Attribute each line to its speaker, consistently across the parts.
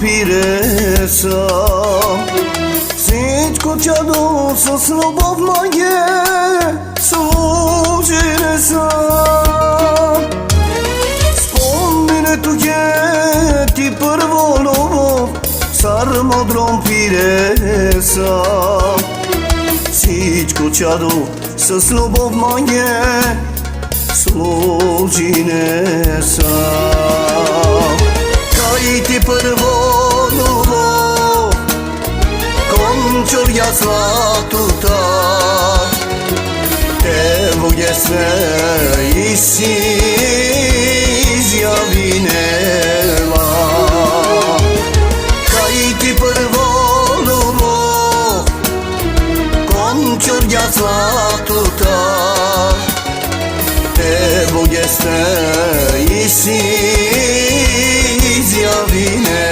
Speaker 1: пиреса. Всичко чадо с любов мое служи сам. Спомнението е ти първо любов, сармодром пиреса. Всичко чадо с любов мое служи сам. Кай ти първо любов, кончор я златота, Evo gdje se i si izjavinela. Kaj ti prvo ljubov, končor ja zlatota, evo gdje se i si izjavinela.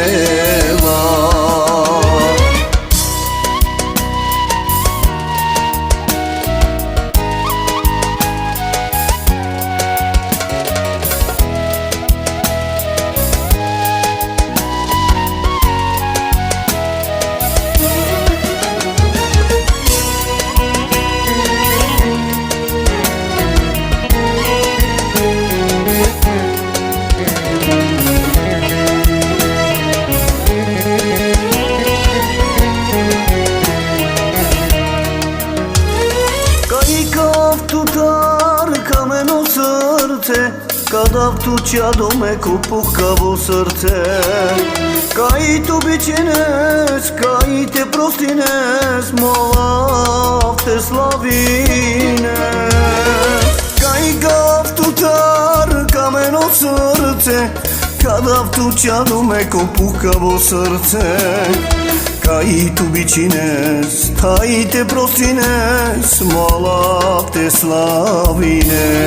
Speaker 1: Камено сърце, кадавто чадо меко пухкаво сърце. Кай обиченес, кай те простинес, мола те славине. Кай гавто тар, камено сърце, кадавто чадо меко пухкаво сърце. Кай обиченес, кай те простинес, мола те славине.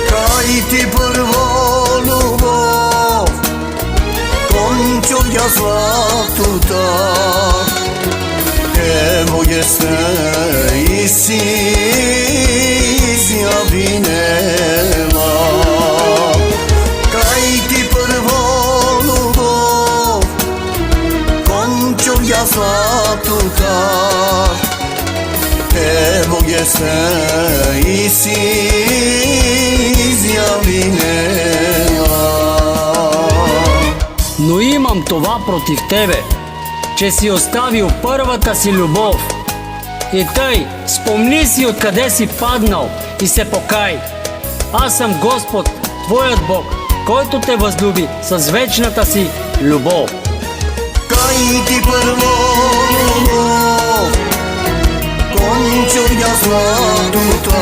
Speaker 1: Кай ти първо любов, кончор я златота, evo gdje se i si izjavinela. Kaj ti prvo любов, končor ja zlatota, evo gdje se i si izjavinela.
Speaker 2: Но имам това против тебе, че си оставил първата си любов. И тъй, спомни си откъде си паднал и се покай. Аз съм Господ, твоят Бог, който те възлюби с вечната си любов.
Speaker 1: Кай ти първо любов, кончор я златота,